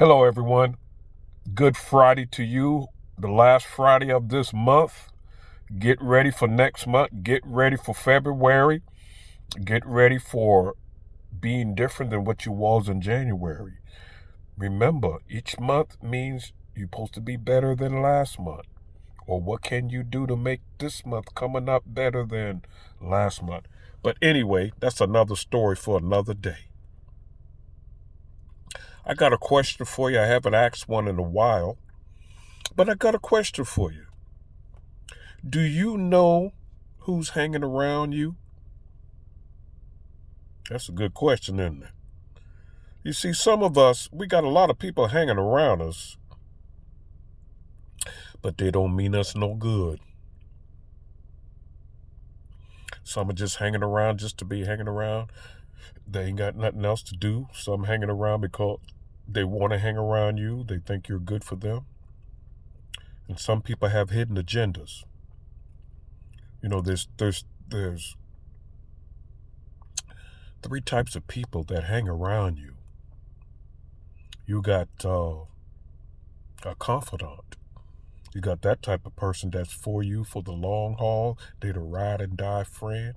Hello, everyone. Good Friday to you, the last Friday of this month. Get ready for next month. Get ready for February. Get ready for being different than what you was in January. Remember, each month means you're supposed to be better than last month. Or what can you do to make this month coming up better than last month? But anyway, that's another story for another day. I got a question for you. I haven't asked one in a while, but I got a question for you. Do you know who's hanging around you? That's a good question, isn't it? You see, some of us, we got a lot of people hanging around us, but they don't mean us no good. Some are just hanging around just to be hanging around. They ain't got nothing else to do. Some hanging around because they want to hang around you. They think you're good for them. And some people have hidden agendas. You know, there's three types of people that hang around you. You got a confidant. You got that type of person that's for you for the long haul. They the ride and die friend.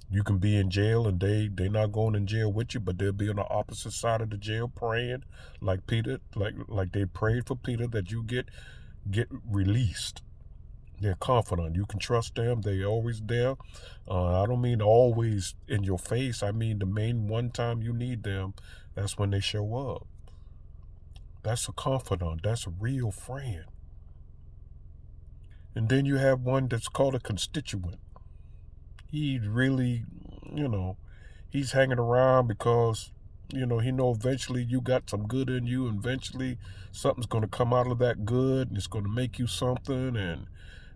You can be in jail and they not going in jail with you, but they'll be on the opposite side of the jail praying, like Peter, like they prayed for Peter that you get released. They're confident. You can trust them. They always there. I don't mean always in your face. I mean the main one time you need them, that's when they show up. That's a confidant. That's a real friend. And then you have one that's called a constituent. He really, you know, he's hanging around because, he know eventually you got some good in you, and eventually something's going to come out of that good, and it's going to make you something, and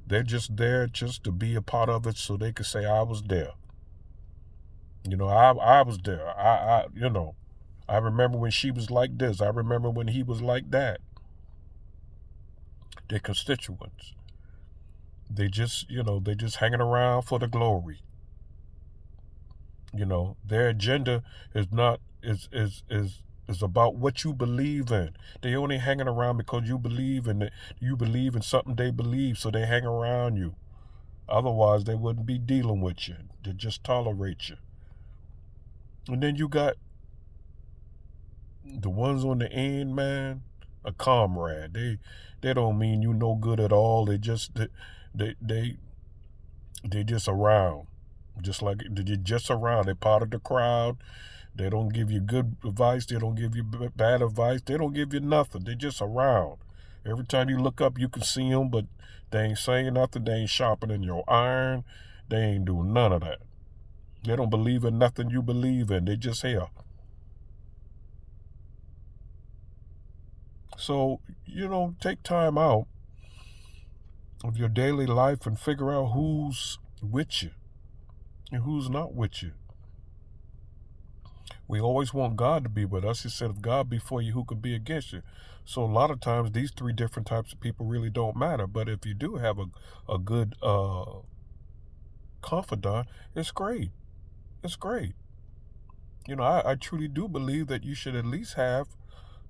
they're just there just to be a part of it so they can say, I was there. I was there. I remember when she was like this. I remember when he was like that. They're constituents. They just hanging around for the glory. Their agenda is not is about what you believe in. They only hanging around because you believe in it. You believe in something they believe, so they hang around you. Otherwise, they wouldn't be dealing with you. They just tolerate you. And then you got the ones on the end, man. A comrade. They don't mean you no good at all. They just around. Just like they're just around. They're part of the crowd. They don't give you good advice. They don't give you bad advice. They don't give you nothing. They're just around. Every time you look up, you can see them, but they ain't saying nothing. They ain't sharpening your iron. They ain't doing none of that. They don't believe in nothing you believe in. They just here. So, take time out of your daily life and figure out who's with you and who's not with you. We always want God to be with us. He said, if God be for you, who could be against you? So a lot of times these three different types of people really don't matter. But if you do have a good confidant, it's great. It's great. I truly do believe that you should at least have,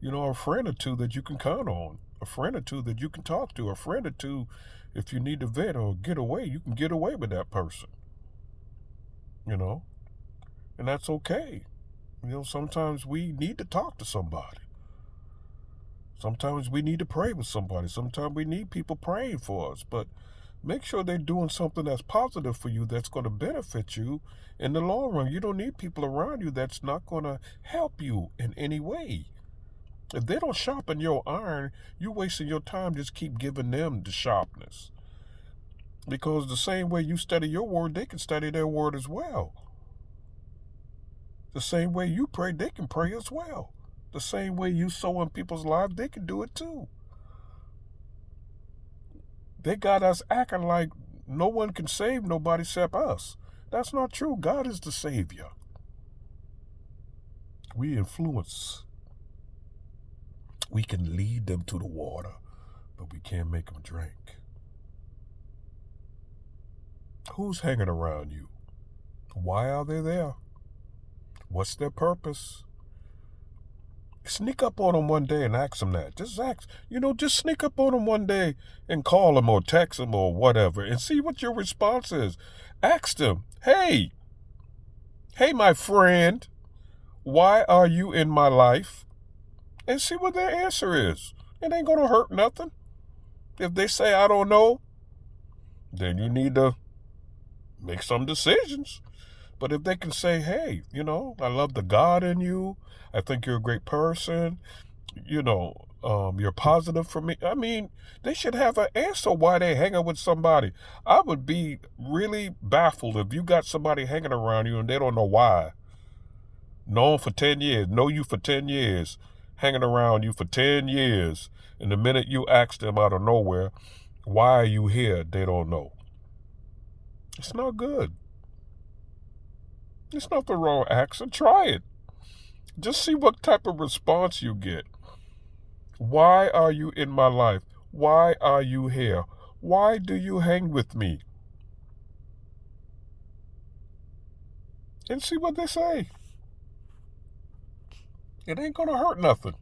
a friend or two that you can count on. A friend or two that you can talk to. A friend or two, if you need to vent or get away, you can get away with that person. And that's okay. Sometimes we need to talk to somebody. Sometimes we need to pray with somebody. Sometimes we need people praying for us. But make sure they're doing something that's positive for you, that's going to benefit you in the long run. You don't need people around you that's not going to help you in any way. If they don't sharpen your iron, you're wasting your time. Just keep giving them the sharpness. Because the same way you study your word, they can study their word as well. The same way you pray, they can pray as well. The same way you sow in people's lives, they can do it too. They got us acting like no one can save nobody except us. That's not true. God is the Savior. We influence. We can lead them to the water, but we can't make them drink. Who's hanging around you? Why are they there? What's their purpose? Sneak up on them one day and ask them that. Just sneak up on them one day and call them or text them or whatever and see what your response is. Ask them, hey, my friend, why are you in my life? And see what their answer is. It ain't going to hurt nothing. If they say, I don't know, then you need to make some decisions. But if they can say, hey, I love the God in you. I think you're a great person. You're positive for me. I mean, they should have an answer why they hanging with somebody. I would be really baffled if you got somebody hanging around you and they don't know why. Know for 10 years, know you for 10 years, hanging around you for 10 years. And the minute you ask them out of nowhere, why are you here? They don't know. It's not good. It's not the wrong accent. Try it. Just see what type of response you get. Why are you in my life? Why are you here? Why do you hang with me? And see what they say. It ain't gonna hurt nothing.